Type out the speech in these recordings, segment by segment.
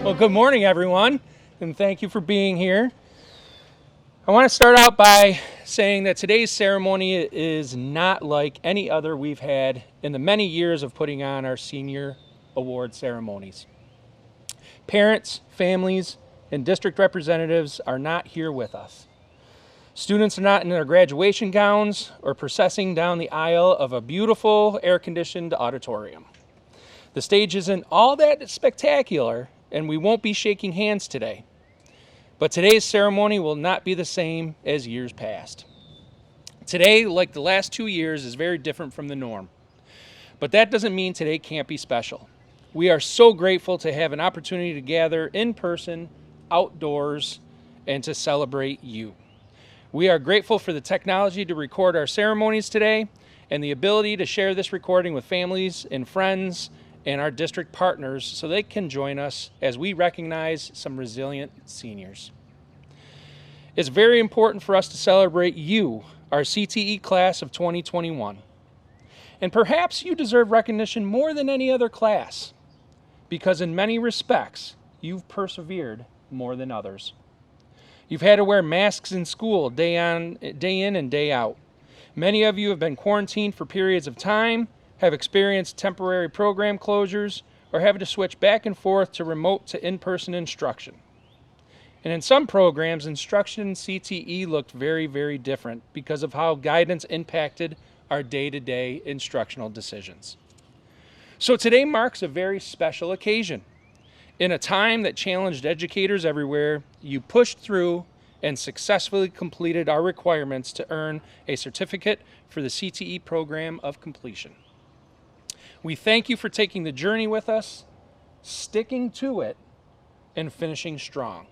Well, good morning, everyone, and thank you for being here. I want to start out by saying that today's ceremony is not like any other we've had in the many years of putting on our senior award ceremonies. Parents, families, and district representatives are not here with us. Students are not in their graduation gowns or processing down the aisle of a beautiful air-conditioned auditorium. The stage isn't all that spectacular, and we won't be shaking hands today. But today's ceremony will not be the same as years past. Today, like the last 2 years, is very different from the norm. But that doesn't mean today can't be special. We are so grateful to have an opportunity to gather in person, outdoors, and to celebrate you. We are grateful for the technology to record our ceremonies today and the ability to share this recording with families and friends and our district partners so they can join us as we recognize some resilient seniors. It's very important for us to celebrate you, our CTE class of 2021. And perhaps you deserve recognition more than any other class, because in many respects, you've persevered more than others. You've had to wear masks in school day in and day out. Many of you have been quarantined for periods of time, have experienced temporary program closures, or have to switch back and forth to remote to in-person instruction. And in some programs, instruction in CTE looked very, very different because of how guidance impacted our day-to-day instructional decisions. So today marks a very special occasion. In a time that challenged educators everywhere, you pushed through and successfully completed our requirements to earn a certificate for the CTE program of completion. We thank you for taking the journey with us, sticking to it, and finishing strong.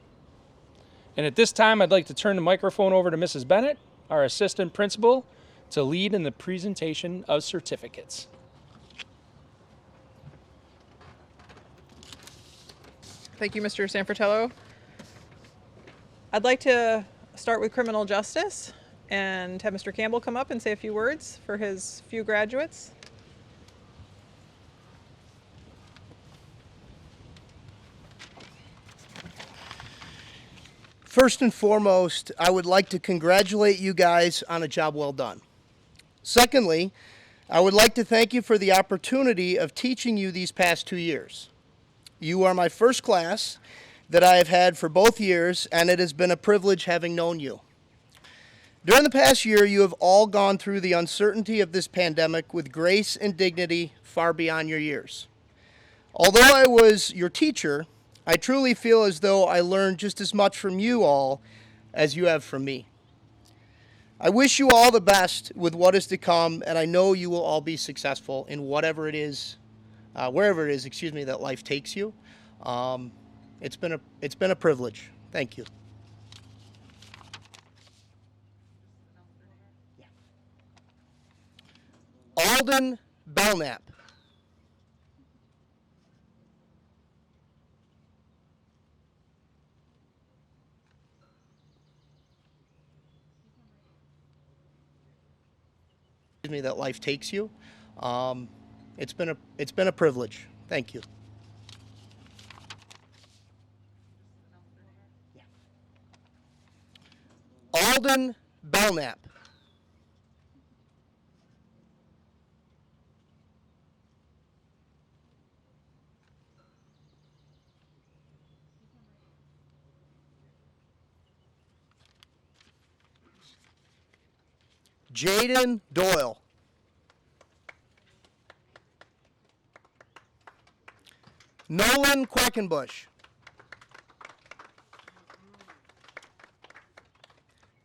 And at this time, I'd like to turn the microphone over to Mrs. Bennett, our assistant principal, to lead in the presentation of certificates. Thank you, Mr. Sanfratello. I'd like to start with criminal justice and have Mr. Campbell come up and say a few words for his few graduates. First and foremost, I would like to congratulate you guys on a job well done. Secondly, I would like to thank you for the opportunity of teaching you these past 2 years. You are my first class that I have had for both years, and it has been a privilege having known you. During the past year, you have all gone through the uncertainty of this pandemic with grace and dignity far beyond your years. Although I was your teacher, I truly feel as though I learned just as much from you all as you have from me. I wish you all the best with what is to come, and I know you will all be successful in whatever it is, wherever it is, that life takes you. It's been a privilege. Thank you. Alden Belknap. That life takes you. It's been a privilege. Thank you. Alden Belknap. Jaden Doyle. Nolan Quackenbush.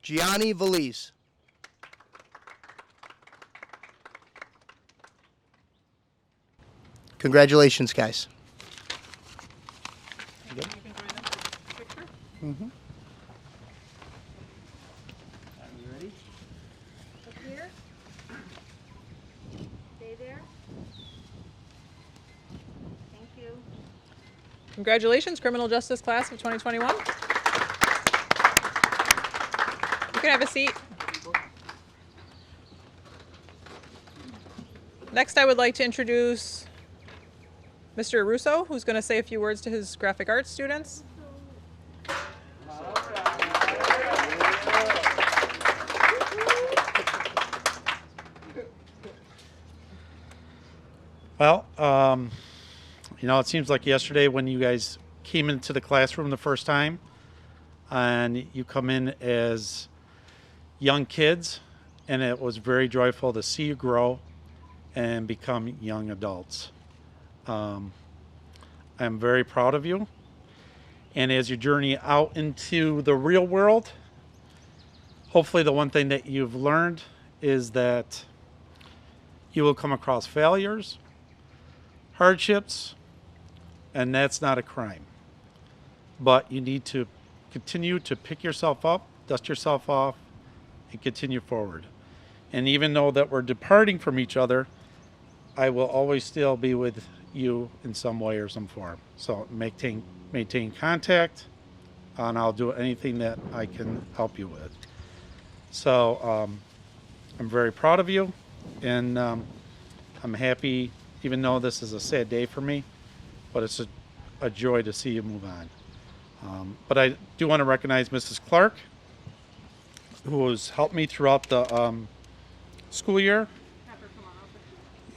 Gianni Valise. Congratulations, guys. You can join them for a picture. Mm-hmm. You ready? Up here. Stay there. Thank you. Congratulations, criminal justice class of 2021. You can have a seat. Next, I would like to introduce Mr. Russo, who's going to say a few words to his graphic arts students. Well, it seems like yesterday when you guys came into the classroom the first time, and you come in as young kids, and it was very joyful to see you grow and become young adults. I'm very proud of you. And as you journey out into the real world, hopefully the one thing that you've learned is that you will come across failures, hardships, and that's not a crime. But you need to continue to pick yourself up, dust yourself off, and continue forward. And even though that we're departing from each other, I will always still be with you in some way or some form. So maintain contact, and I'll do anything that I can help you with. So I'm very proud of you, and I'm happy, even though this is a sad day for me, but it's a joy to see you move on. But I do want to recognize Mrs. Clark, who has helped me throughout the school year.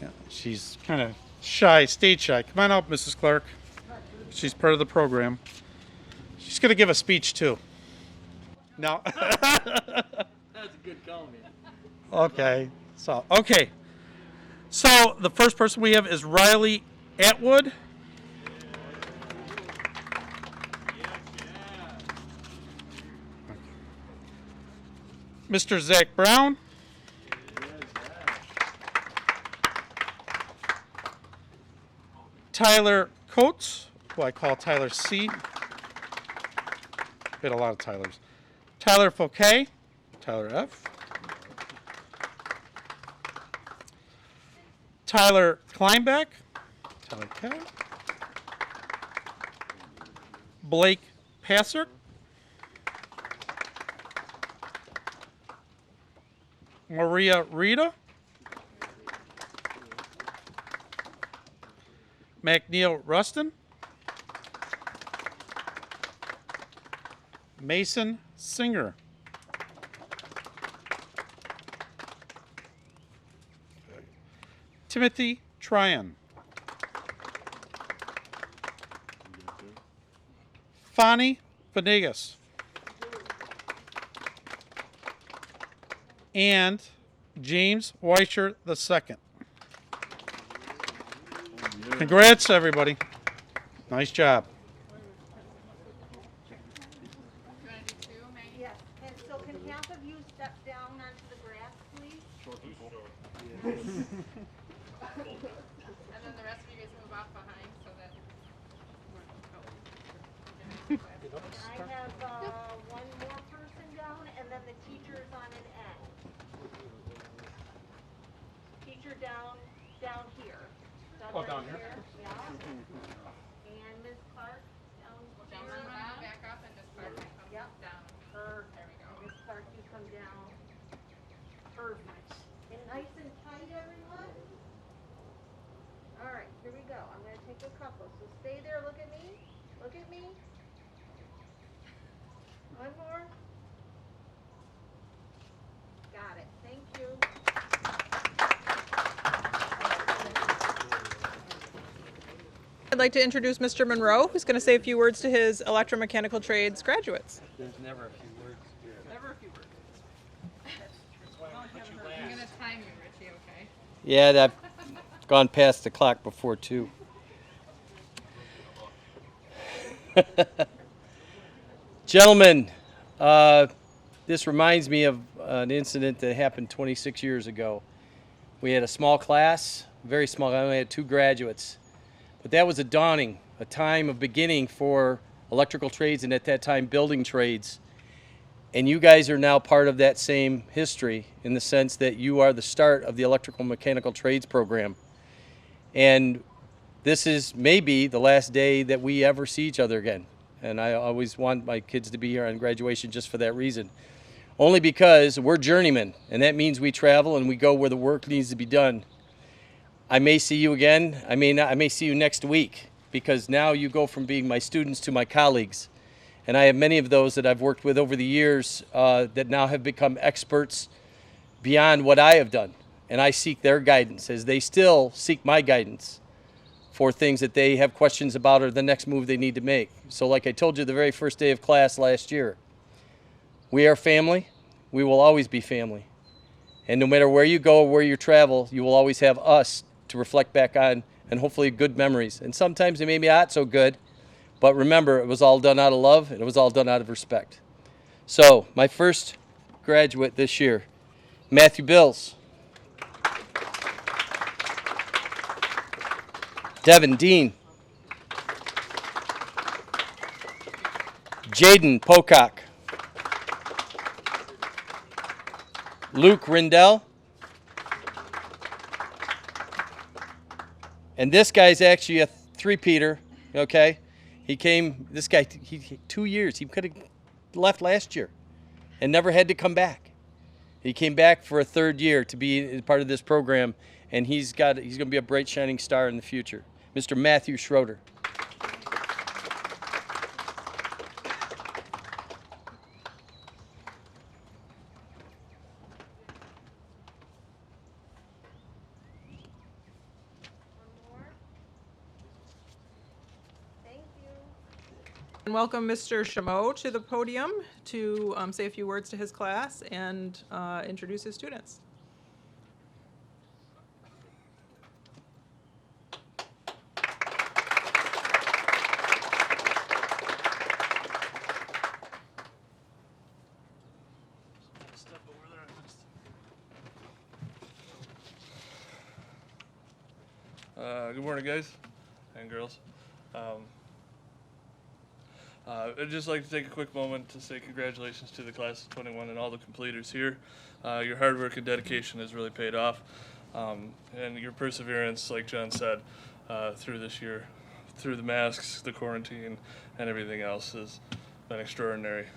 Yeah, she's kind of shy, stage shy. Come on up, Mrs. Clark. She's part of the program. She's going to give a speech too. No. That's a good call, man. Okay. So the first person we have is Riley Atwood. Mr. Zach Brown. Tyler Coates, who I call Tyler C. Got a lot of Tylers. Tyler Fouquet, Tyler F. Tyler Kleinbeck, Tyler K. Blake Passer. Maria Rita. McNeil Rustin. Mason Singer. Timothy Tryon. Fanny Venegas. And James Weischer II. Congrats, everybody. Nice job. Yes, and so can half of you step down onto the grass, please? And then the rest of you guys move off behind so that I have one more person down, and then the teacher's on an end. Teacher down here. Oh, down here? Yeah. And Ms. Clark down here. back up and just start Yep. down. Her, There we go. Ms. Clark, you come down. Perfect. And nice and tight, everyone. All right, here we go. I'm gonna take a couple. So stay there, look at me. Look at me. One more. Got it. Thank you. I'd like to introduce Mr. Monroe, who's going to say a few words to his electromechanical trades graduates. There's never a few words. Never a few words. I'm going to time you, Richie, okay? Yeah, I've gone past the clock before, too. Gentlemen, this reminds me of an incident that happened 26 years ago. We had a small class, very small. I only had 2 graduates. But that was a time of beginning for electrical trades, and at that time, building trades. And you guys are now part of that same history in the sense that you are the start of the electrical mechanical trades program. And this is maybe the last day that we ever see each other again. And I always want my kids to be here on graduation just for that reason. Only because we're journeymen, and that means we travel and we go where the work needs to be done. I may see you again. I may see you next week, because now you go from being my students to my colleagues. And I have many of those that I've worked with over the years that now have become experts beyond what I have done. And I seek their guidance as they still seek my guidance for things that they have questions about or the next move they need to make. So like I told you the very first day of class last year, we are family. We will always be family. And no matter where you go or where you travel, you will always have us to reflect back on, and hopefully good memories. And sometimes they may be not so good, but remember, it was all done out of love and it was all done out of respect. So my first graduate this year, Matthew Bills. Devin Dean. Jaden Pocock. Luke Rindell. And this guy's actually a three-peater, okay? He 2 years. He could have left last year and never had to come back. He came back for a third year to be part of this program, and he's going to be a bright, shining star in the future. Mr. Matthew Schroeder. Thank you. And welcome Mr. Chameau to the podium to say a few words to his class and introduce his students. Good morning, guys and girls. I'd just like to take a quick moment to say congratulations to the class of 21 and all the completers here. Your hard work and dedication has really paid off, and your perseverance, like John said, through this year, through the masks, the quarantine, and everything else has been extraordinary.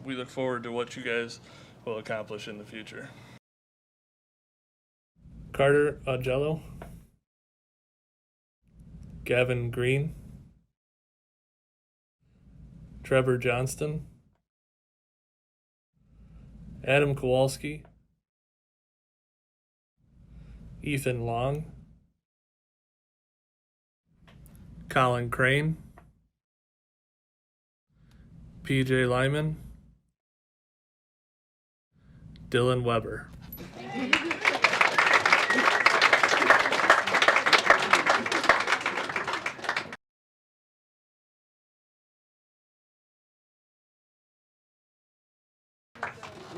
We look forward to what you guys will accomplish in the future. Carter Augello, Gavin Green, Trevor Johnston, Adam Kowalski, Ethan Long, Colin Crane, PJ Lyman, Dylan Weber.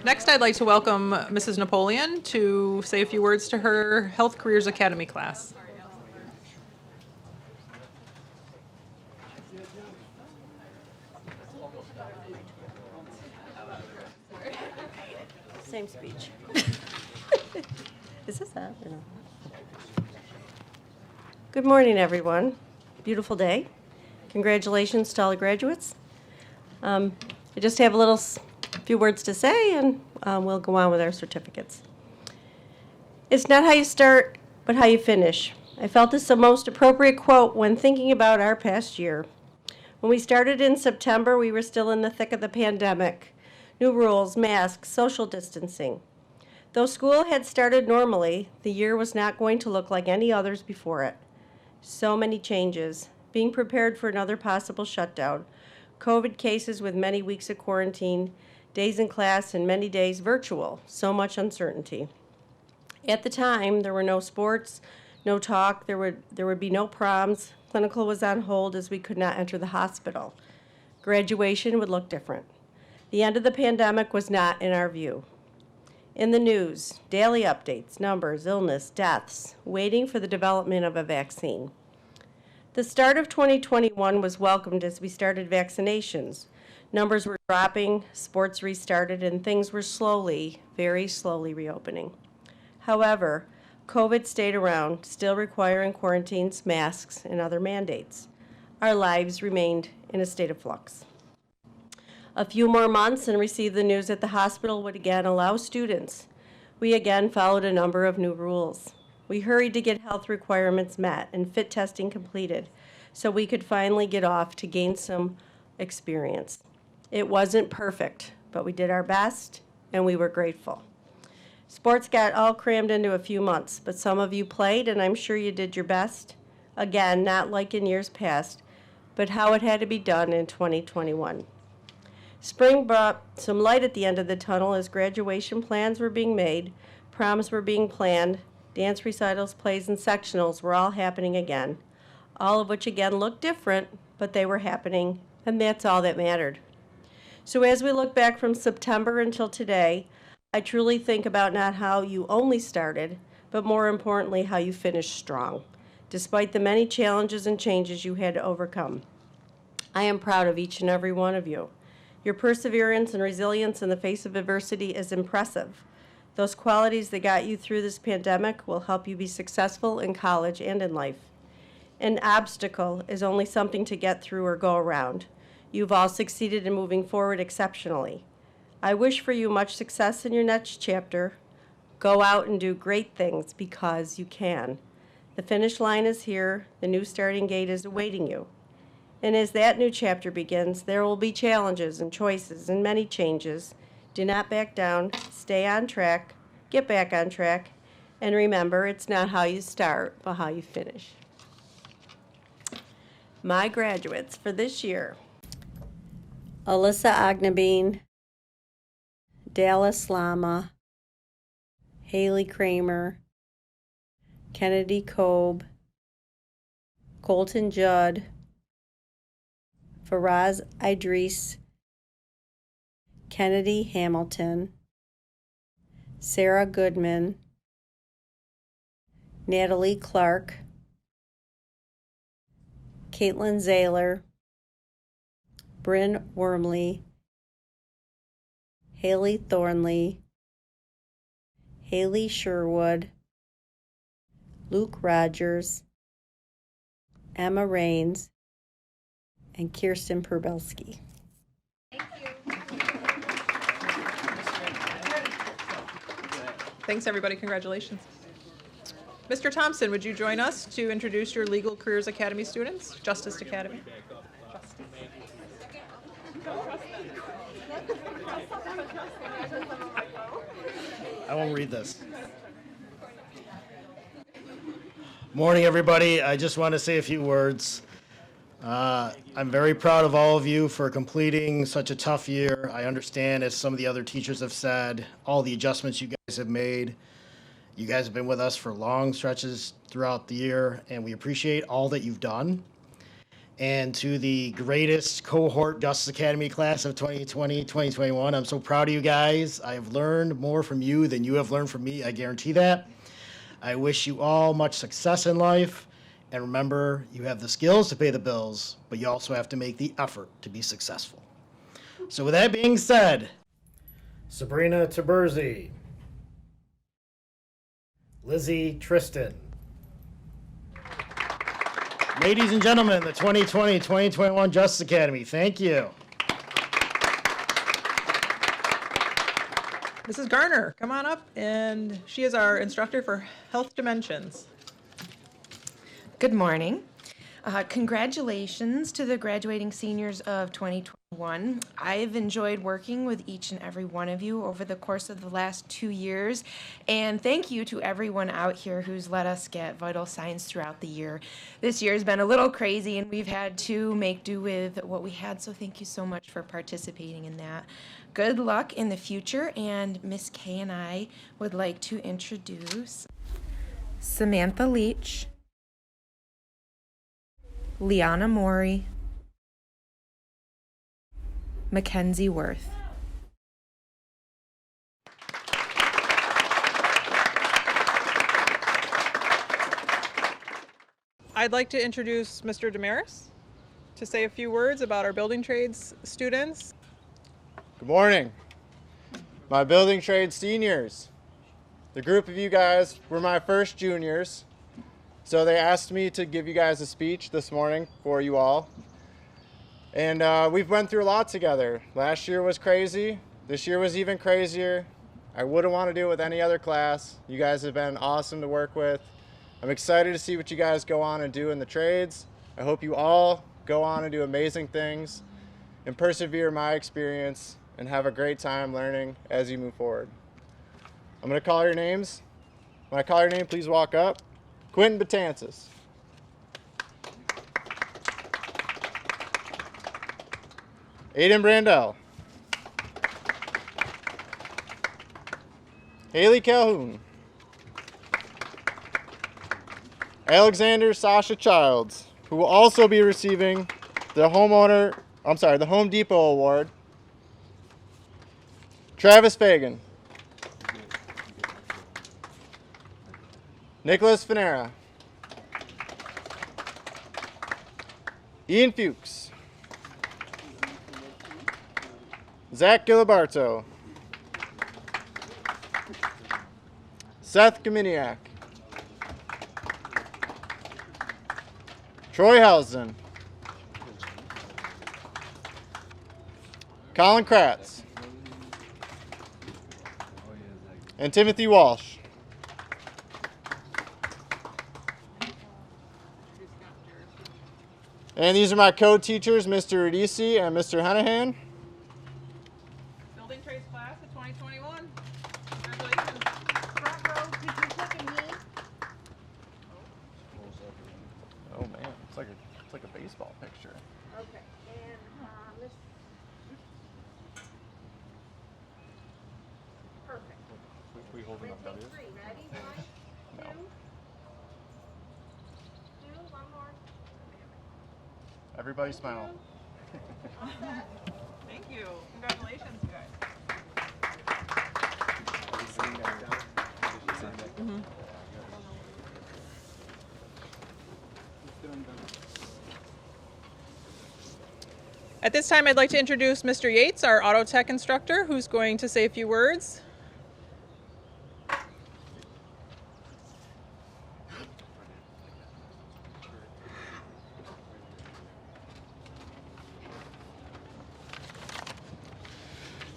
Next, I'd like to welcome Mrs. Napoleon to say a few words to her Health Careers Academy class. Same speech. Is this that or no? Good morning, everyone. Beautiful day. Congratulations to all the graduates. I just have a few words to say, and we'll go on with our certificates. It's not how you start, but how you finish. I felt this the most appropriate quote when thinking about our past year. When we started in September, we were still in the thick of the pandemic. New rules, masks, social distancing. Though school had started normally, the year was not going to look like any others before it. So many changes. Being prepared for another possible shutdown. COVID cases with many weeks of quarantine, days in class and many days virtual. So much uncertainty. At the time, there were no sports, no talk, there would be no proms. Clinical was on hold as we could not enter the hospital. Graduation would look different. The end of the pandemic was not in our view. In the news, daily updates, numbers, illness, deaths, waiting for the development of a vaccine. The start of 2021 was welcomed as we started vaccinations. Numbers were dropping, sports restarted, and things were slowly, very slowly reopening. However, COVID stayed around, still requiring quarantines, masks, and other mandates. Our lives remained in a state of flux. A few more months and received the news that the hospital would again allow students. We again followed a number of new rules. We We hurried to get health requirements met and fit testing completed so we could finally get off to gain some experience. It wasn't perfect, but we did our best and we were grateful. Sports got all crammed into a few months, but some of you played and I'm sure you did your best. Again, not like in years past, but how it had to be done in 2021. Spring brought some light at the end of the tunnel as graduation plans were being made, proms were being planned, dance recitals, plays, and sectionals were all happening again, all of which again looked different, but they were happening, and that's all that mattered. So as we look back from September until today, I truly think about not how you only started, but more importantly, how you finished strong, despite the many challenges and changes you had to overcome. I am proud of each and every one of you. Your perseverance and resilience in the face of adversity is impressive. Those qualities that got you through this pandemic will help you be successful in college and in life. An obstacle is only something to get through or go around. You've all succeeded in moving forward exceptionally. I wish for you much success in your next chapter. Go out and do great things because you can. The finish line is here. The new starting gate is awaiting you. And as that new chapter begins, there will be challenges and choices and many changes. Do not back down, stay on track, get back on track, and remember, it's not how you start, but how you finish. My graduates for this year: Alyssa Ognabine, Dallas Lama, Haley Kramer, Kennedy Kobe, Colton Judd, Faraz Idris, Kennedy Hamilton, Sarah Goodman, Natalie Clark, Caitlin Zahler, Bryn Wormley, Haley Thornley, Haley Sherwood, Luke Rogers, Emma Rains, and Kirsten Perbelski. Thanks, everybody. Congratulations. Mr. Thompson, would you join us to introduce your Legal Careers Academy students, Justice Academy? I won't read this. Morning, everybody. I just want to say a few words. I'm very proud of all of you for completing such a tough year. I understand, as some of the other teachers have said, all the adjustments you guys have made. You guys have been with us for long stretches throughout the year, and we appreciate all that you've done. And to the greatest cohort Justice Academy class of 2020-2021, I'm so proud of you guys. I have learned more from you than you have learned from me, I guarantee that. I wish you all much success in life. And remember, you have the skills to pay the bills, but you also have to make the effort to be successful. So with that being said, Sabrina Taberzi, Lizzie Tristan, ladies and gentlemen, the 2020-2021 Justice Academy, thank you. Mrs. Garner, come on up, and she is our instructor for Health Dimensions. Good morning. Congratulations to the graduating seniors of 2021. I've enjoyed working with each and every one of you over the course of the last 2 years, and thank you to everyone out here who's let us get vital signs throughout the year. This year has been a little crazy, and we've had to make do with what we had, so thank you so much for participating in that. Good luck in the future, and Miss Kay and I would like to introduce Samantha Leach, Liana Mori, Mackenzie Worth. I'd like to introduce Mr. Damaris to say a few words about our building trades students. Good morning, my building trades seniors. The group of you guys were my first juniors, so they asked me to give you guys a speech this morning for you all. And we've went through a lot together. Last year was crazy. This year was even crazier. I wouldn't want to do it with any other class. You guys have been awesome to work with. I'm excited to see what you guys go on and do in the trades. I hope you all go on and do amazing things and persevere my experience and have a great time learning as you move forward. I'm going to call your names. When I call your name, please walk up. Quentin Betances. Aiden Brandell. Haley Calhoun. Alexander Sasha Childs, who will also be receiving the the Home Depot Award. Travis Fagan. Nicholas Finera. Ian Fuchs. Zach Gilibarto. Seth Kaminiak. Troy Helsden. Colin Kratz. And Timothy Walsh. And these are my co-teachers, Mr. Adisi and Mr. Henahan. Building trades class of 2021. Congratulations. Front row, could you look at me? Oh man, it's like a baseball picture. Okay, and Miss. Perfect. We holding up We're W? gonna take three. Ready? One, No. two, one more. Everybody smile. Thank you. Congratulations, you guys. At this time, I'd like to introduce Mr. Yates, our auto tech instructor, who's going to say a few words.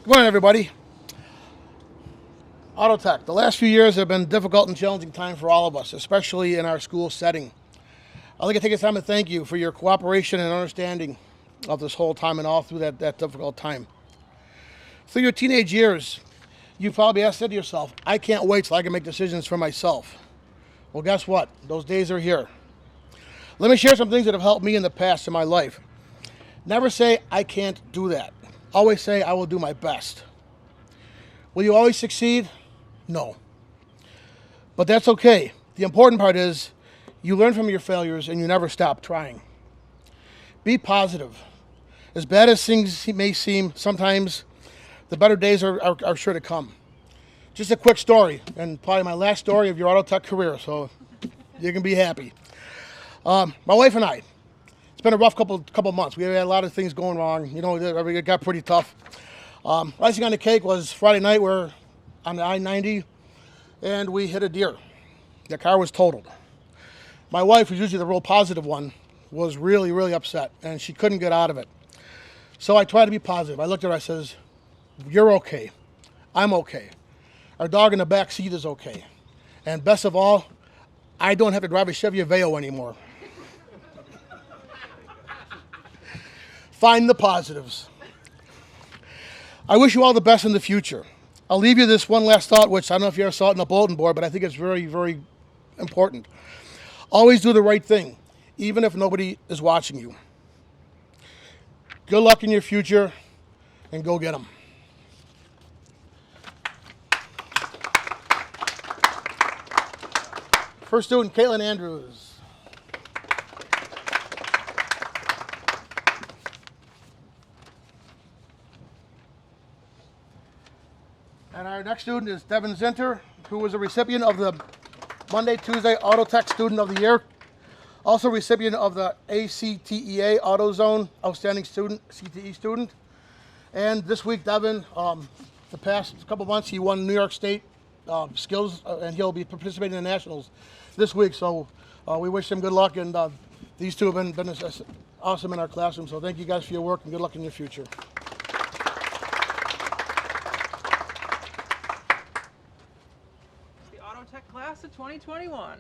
Good morning, everybody. Auto tech. The last few years have been difficult and challenging time for all of us, especially in our school setting. I'd like to take this time to thank you for your cooperation and understanding of this whole time and all through that difficult time. Through your teenage years, you probably have said to yourself, I can't wait till I can make decisions for myself. Well, guess what? Those days are here. Let me share some things that have helped me in the past in my life. Never say, I can't do that. Always say, I will do my best. Will you always succeed? No. But that's okay. The important part is you learn from your failures and you never stop trying. Be positive. As bad as things may seem, sometimes the better days are sure to come. Just a quick story, and probably my last story of your auto tech career, so you can be happy. My wife and I, it's been a rough couple months. We had a lot of things going wrong. You know, it got pretty tough. Icing on the cake was Friday night. We're on the I-90, and we hit a deer. The car was totaled. My wife, who's usually the real positive one, was really, really upset, and she couldn't get out of it. So I tried to be positive. I looked at her, I says, you're okay. I'm okay. Our dog in the back seat is okay. And best of all, I don't have to drive a Chevy Aveo anymore. Find the positives. I wish you all the best in the future. I'll leave you this one last thought, which I don't know if you ever saw it in the bulletin board, but I think it's very, very important. Always do the right thing, even if nobody is watching you. Good luck in your future, and go get them. First student, Caitlin Andrews. And our next student is Devin Zinter, who was a recipient of the Monday, Tuesday Auto Tech Student of the Year. Also recipient of the ACTEA AutoZone Outstanding Student, CTE student. And this week, Devin, the past couple months, he won New York State skills, and he'll be participating in the Nationals this week. So we wish him good luck, and these two have been awesome in our classroom. So thank you guys for your work, and good luck in your future. The Auto Tech class of 2021.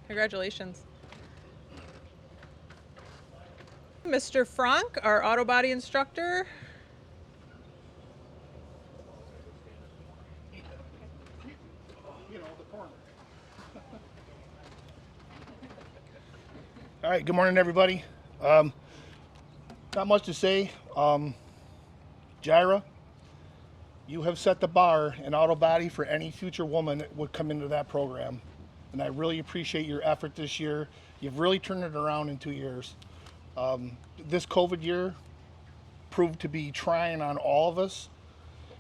Congratulations. Mr. Frank, our auto body instructor. All right, good morning, everybody. Not much to say. Jaira, you have set the bar in auto body for any future woman that would come into that program. And I really appreciate your effort this year. You've really turned it around in 2 years. This COVID year proved to be trying on all of us.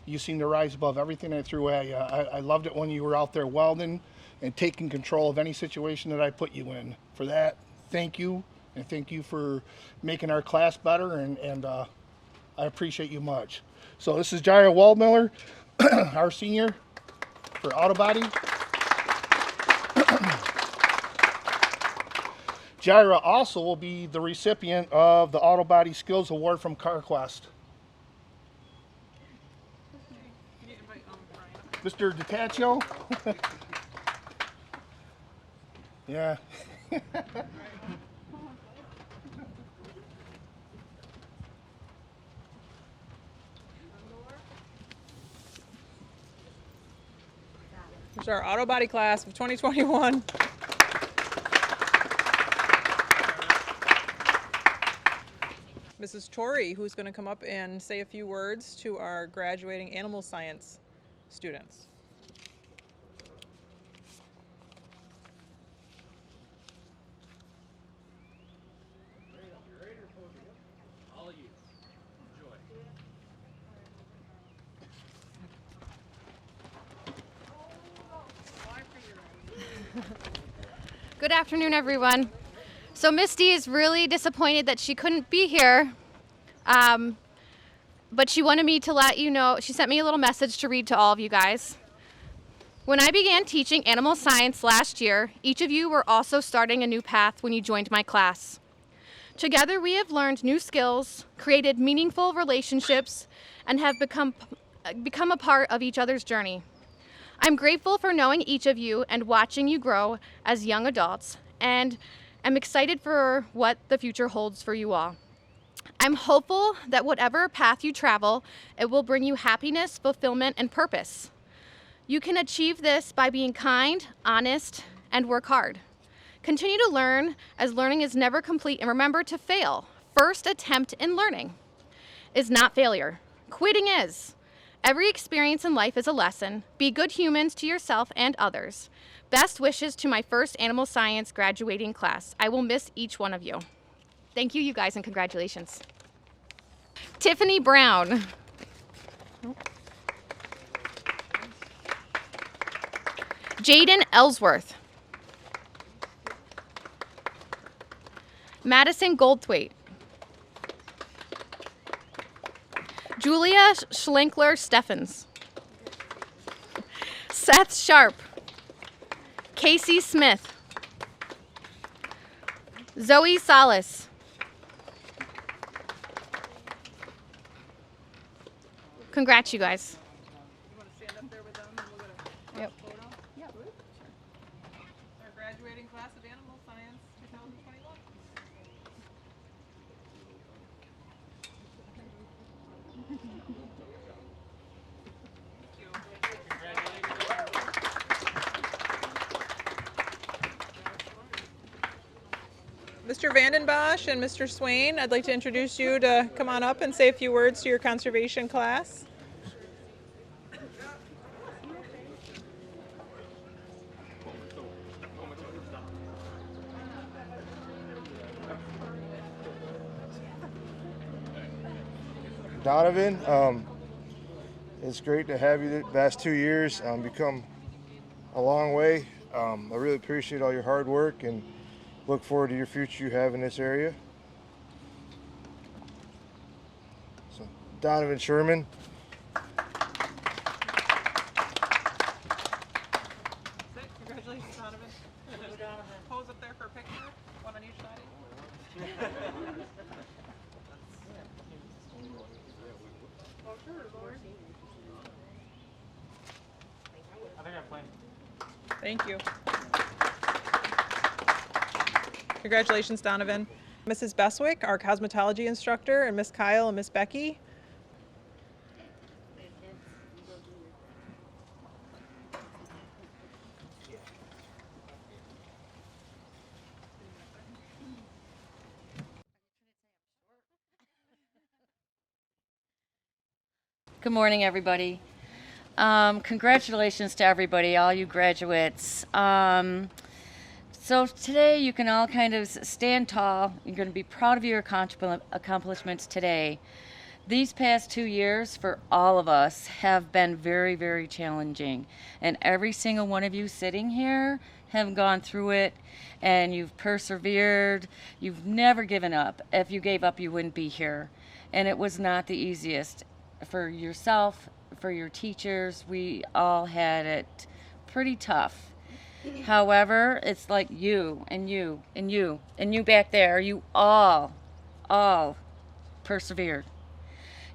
You seem to rise above everything I threw at you. I loved it when you were out there welding and taking control of any situation that I put you in. For that, thank you, and thank you for making our class better, and I appreciate you much. So this is Jaira Waldmiller, our senior for auto body. Jaira also will be the recipient of the Auto Body Skills Award from CarQuest. Mr. DiTaccio? Yeah. There's our auto body class of 2021. Mrs. Torrey, who's going to come up and say a few words to our graduating animal science students. Good afternoon, everyone. So Misty is really disappointed that she couldn't be here, but she wanted me to let you know, she sent me a little message to read to all of you guys. When I began teaching animal science last year, each of you were also starting a new path when you joined my class. Together we have learned new skills, created meaningful relationships, and have become a part of each other's journey. I'm grateful for knowing each of you and watching you grow as young adults, and I'm excited for what the future holds for you all. I'm hopeful that whatever path you travel, it will bring you happiness, fulfillment, and purpose. You can achieve this by being kind, honest, and work hard. Continue to learn, as learning is never complete, and remember to fail. First attempt in learning is not failure. Quitting is. Every experience in life is a lesson. Be good humans to yourself and others. Best wishes to my first animal science graduating class. I will miss each one of you. Thank you, you guys, and congratulations. Tiffany Brown. Jaden Ellsworth. Madison Goldthwait. Julia Schlinkler Steffens. Seth Sharp. Casey Smith. Zoe Salas. Congrats, you guys. You want to stand up there with them and we'll get a Yep. photo? Yep. Our graduating class of animal science 2021. Mr. Vandenbosch and Mr. Swain, I'd like to introduce you to come on up and say a few words to your conservation class. Donovan, it's great to have you the past 2 years. Become a long way. I really appreciate all your hard work and look forward to your future you have in this area. So, Donovan Sherman. Congratulations, Donovan. Pose up there for a picture, one on each side. Oh, sure, Lord. I think I'm playing. Thank you. Congratulations, Donovan. Mrs. Beswick, our cosmetology instructor, and Miss Kyle and Miss Becky. Good morning, everybody. Congratulations to everybody, all you graduates. So today you can all kind of stand tall. You're going to be proud of your accomplishments today. These past 2 years for all of us have been very, very challenging. And every single one of you sitting here have gone through it, and you've persevered. You've never given up. If you gave up, you wouldn't be here. And it was not the easiest for yourself, for your teachers. We all had it pretty tough. However, it's like you and you and you and you back there, you all persevered.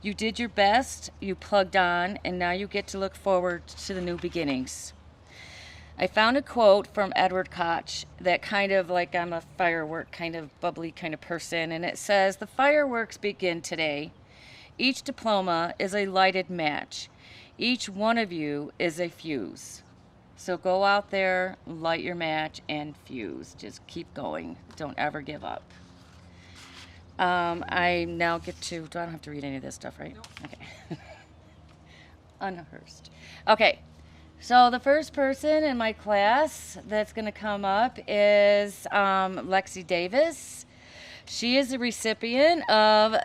You did your best, you plugged on, and now you get to look forward to the new beginnings. I found a quote from Edward Koch that kind of like, I'm a firework kind of bubbly kind of person, and it says, "The fireworks begin today. Each diploma is a lighted match. Each one of you is a fuse." So go out there, light your match, and fuse. Just keep going. Don't ever give up. I now get to, I don't have to read any of this stuff, right? Nope. Okay. Unrehearsed. Okay, so the first person in my class that's going to come up is Lexi Davis. She is the recipient of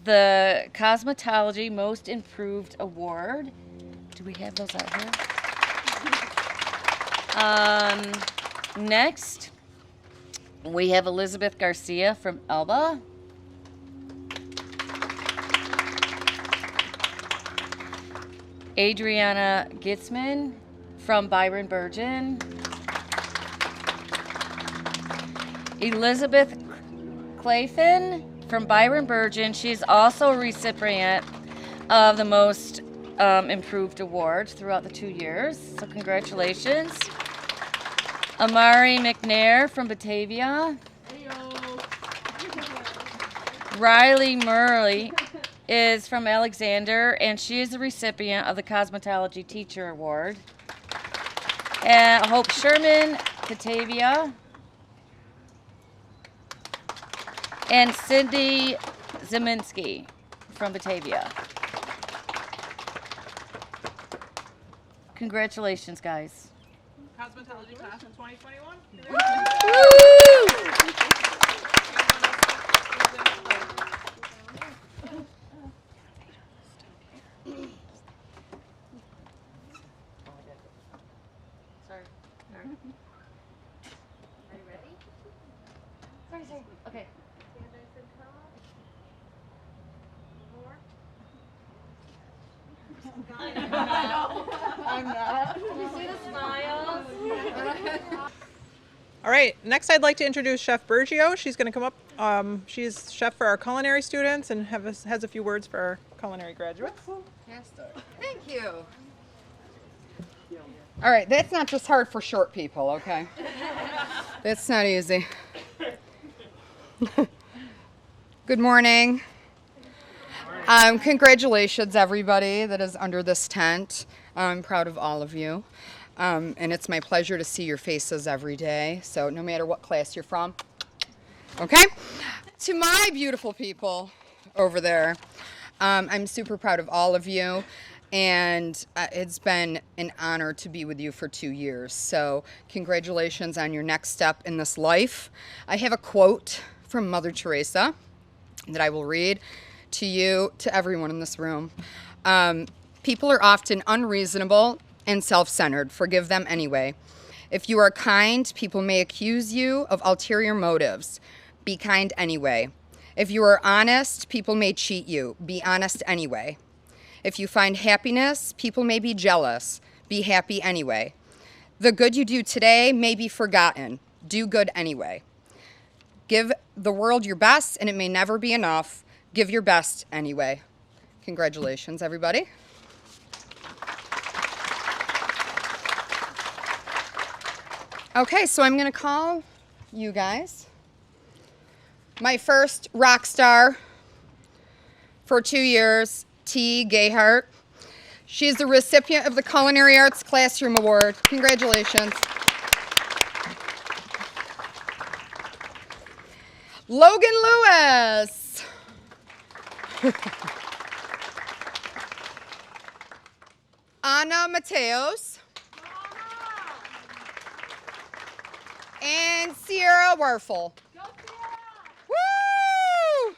the Cosmetology Most Improved Award. Do we have those out here? Next, we have Elizabeth Garcia from Elba. Adriana Gitzman from Byron Burgeon. Elizabeth Clayfin from Byron Burgeon. She's also a recipient of the Most Improved Award throughout the 2 years. So congratulations. Amari McNair from Batavia. Riley Murley is from Alexander, and she is the recipient of the Cosmetology Teacher Award. And Hope Sherman, Batavia. And Cindy Zeminski from Batavia. Congratulations, guys. Cosmetology class of 2021. Sorry. Are you ready? Sorry. Okay. I'm not. You see the smiles? All right, next I'd like to introduce Chef Bergio. She's going to come up. She's chef for our culinary students and has a few words for our culinary graduates. Thank you. All right, that's not just hard for short people, okay? That's not easy. Good morning. Congratulations, everybody that is under this tent. I'm proud of all of you. And it's my pleasure to see your faces every day. So no matter what class you're from, okay? To my beautiful people over there, I'm super proud of all of you. And it's been an honor to be with you for 2 years. So congratulations on your next step in this life. I have a quote from Mother Teresa that I will read to you, to everyone in this room. People are often unreasonable and self-centered. Forgive them anyway. If you are kind, people may accuse you of ulterior motives. Be kind anyway. If you are honest, people may cheat you. Be honest anyway. If you find happiness, people may be jealous. Be happy anyway. The good you do today may be forgotten. Do good anyway. Give the world your best, and it may never be enough. Give your best anyway. Congratulations, everybody. Okay, so I'm going to call you guys My first rock star for 2 years, T. Gayhart. She is the recipient of the Culinary Arts Classroom Award. Congratulations. Logan Lewis. Anna Mateos. And Sierra Werfel. Woo!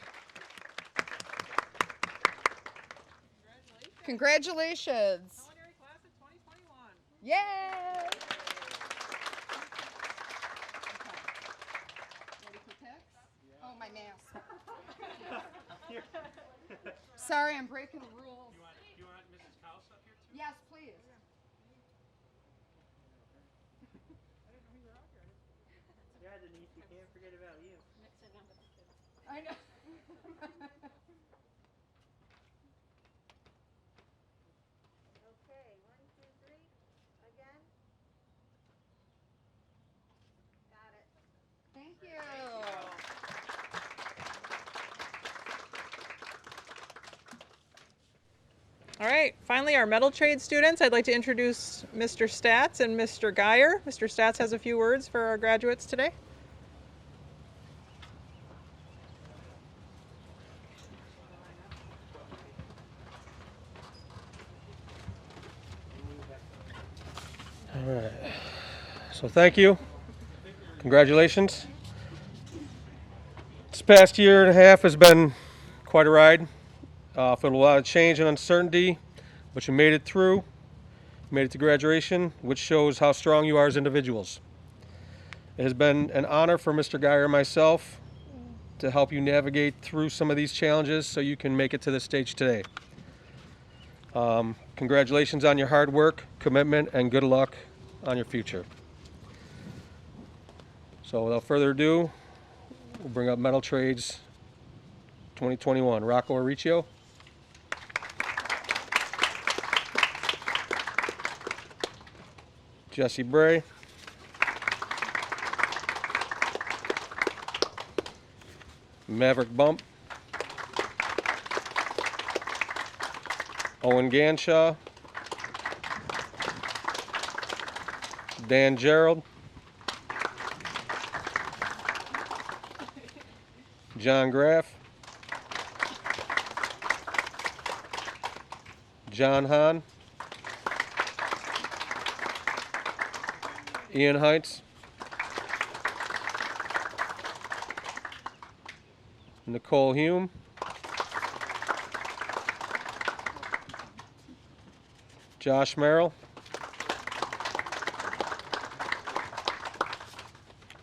Congratulations. Culinary class of 2021. Yay! Oh, my mask. Sorry, I'm breaking the rules. You want Mrs. House up here too? Yes, please. Yeah, Denise, we can't forget about you. I know. Okay, 1, 2, 3. Again. Got it. Thank you. All right, finally our metal trade students. I'd like to introduce Mr. Stats and Mr. Geyer. Mr. Stats has a few words for our graduates today. All right. So thank you. Congratulations. This past year and a half has been quite a ride. Filled with a lot of change and uncertainty, but you made it through. You made it to graduation, which shows how strong you are as individuals. It has been an honor for Mr. Geyer and myself to help you navigate through some of these challenges so you can make it to this stage today. Congratulations on your hard work, commitment, and good luck on your future. So without further ado, we'll bring up Metal Trades 2021. Rocco Arricchio. Jesse Bray. Maverick Bump. Owen Ganshaw. Dan Gerald. John Graff. John Hahn. Ian Heights. Nicole Hume. Josh Merrill.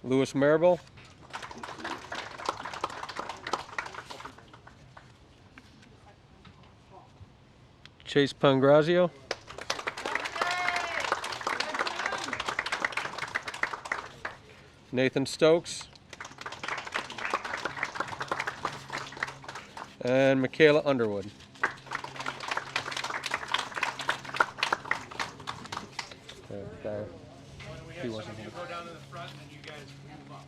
Louis Marable. Chase Pangrazio. Nathan Stokes. And Michaela Underwood. He wasn't here. Go down to the front and you guys move up.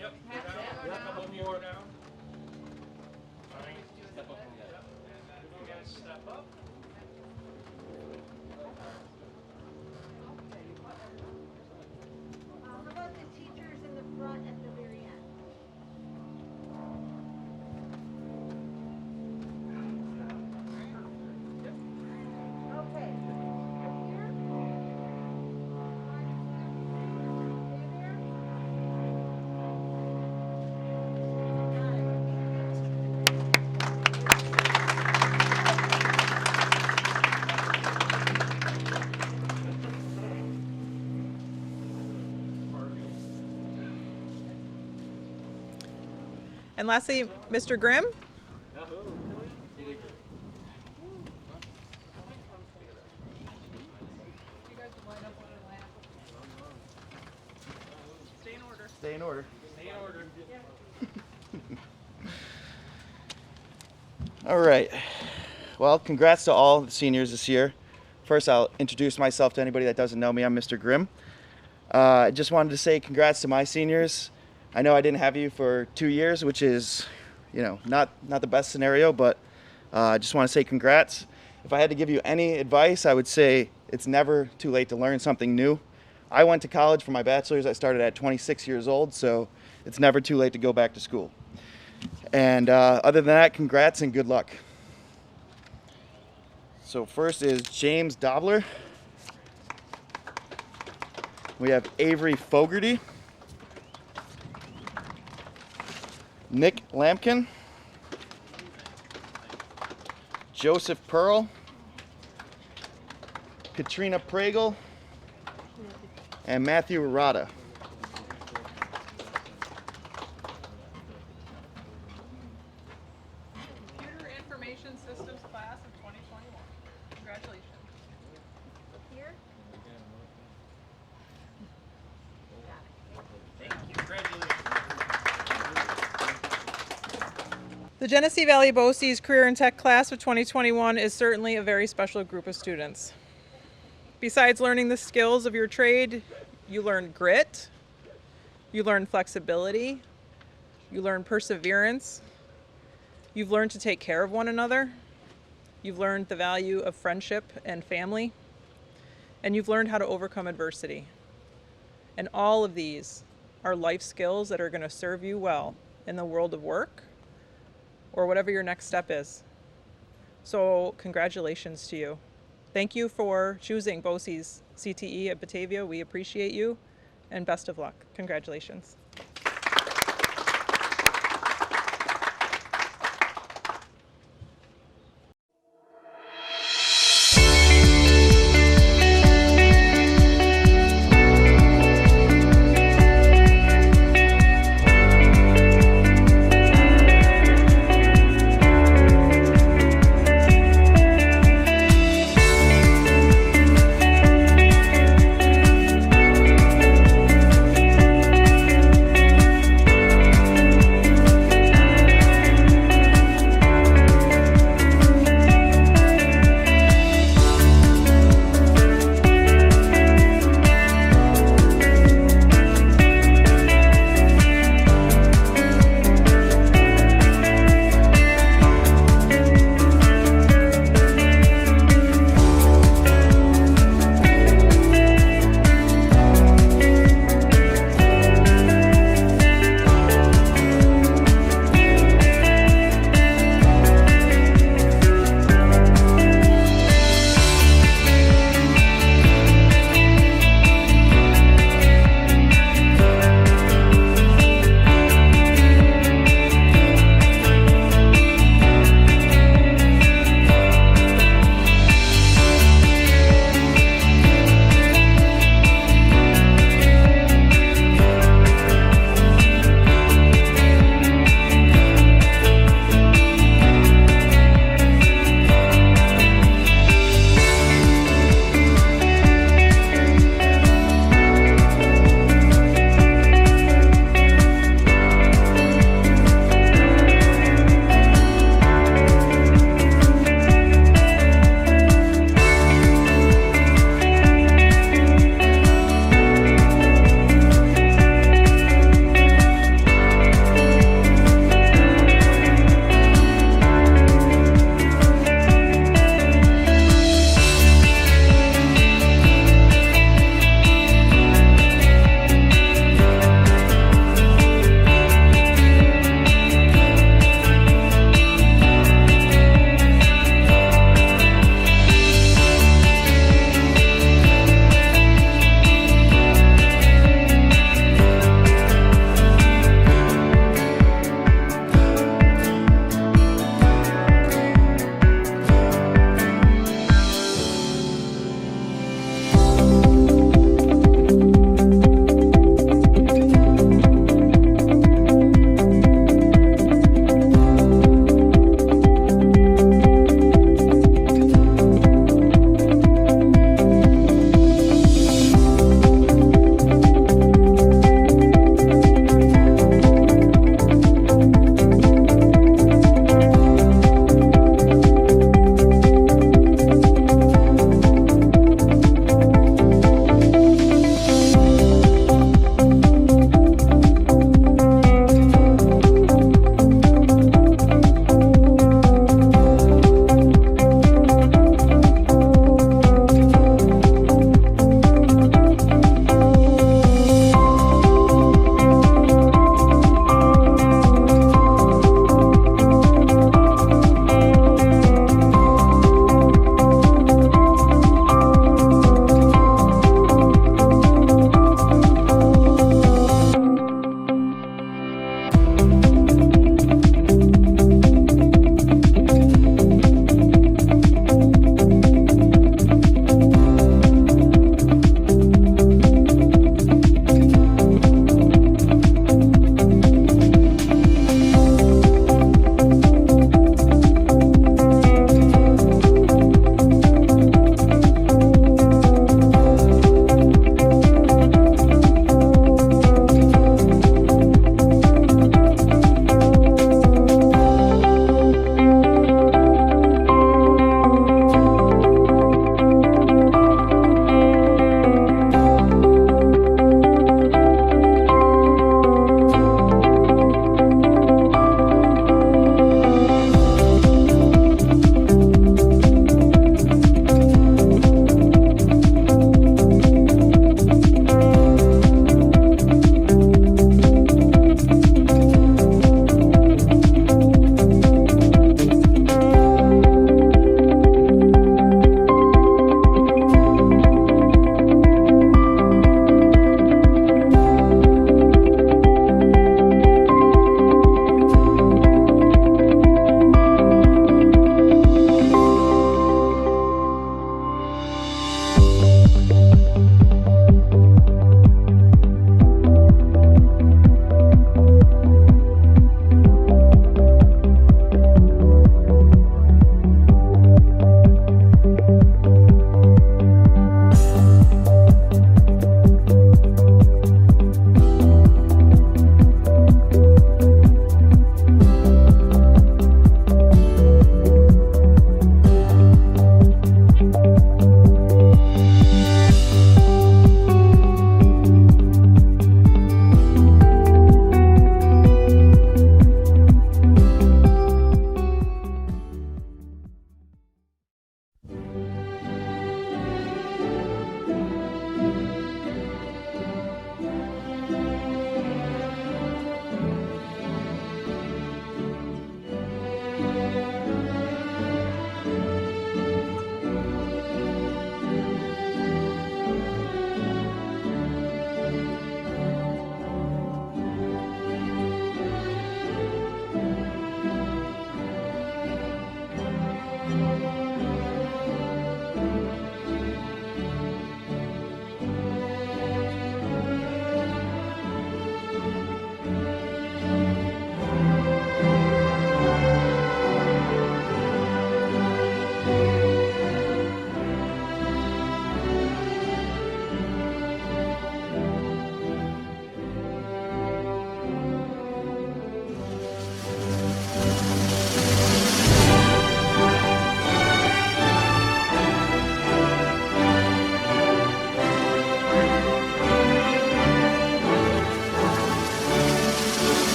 Yep. A couple more down. Step up. You guys step up. How about the teachers in the front at the very end? Okay. And lastly, Mr. Grimm. Stay in order. Stay in order. Stay in order. All right. Well, congrats to all the seniors this year. First, I'll introduce myself to anybody that doesn't know me. I'm Mr. Grimm. I just wanted to say congrats to my seniors. I know I didn't have you for 2 years, which is, not the best scenario, but I just want to say congrats. If I had to give you any advice, I would say it's never too late to learn something new. I went to college for my bachelor's. I started at 26 years old, so it's never too late to go back to school. And other than that, congrats and good luck. So first is James Dobler. We have Avery Fogarty, Nick Lampkin, Joseph Pearl, Katrina Pregel, and Matthew Arata. Computer Information Systems class of 2021. Congratulations. Here? The Genesee Valley BOCES Career and Tech class of 2021 is certainly a very special group of students. Besides learning the skills of your trade, you learn grit, you learn flexibility, you learn perseverance, you've learned to take care of one another, you've learned the value of friendship and family, and you've learned how to overcome adversity. And all of these are life skills that are going to serve you well in the world of work or whatever your next step is. So congratulations to you. Thank you for choosing BOCES CTE at Batavia. We appreciate you, and best of luck. Congratulations.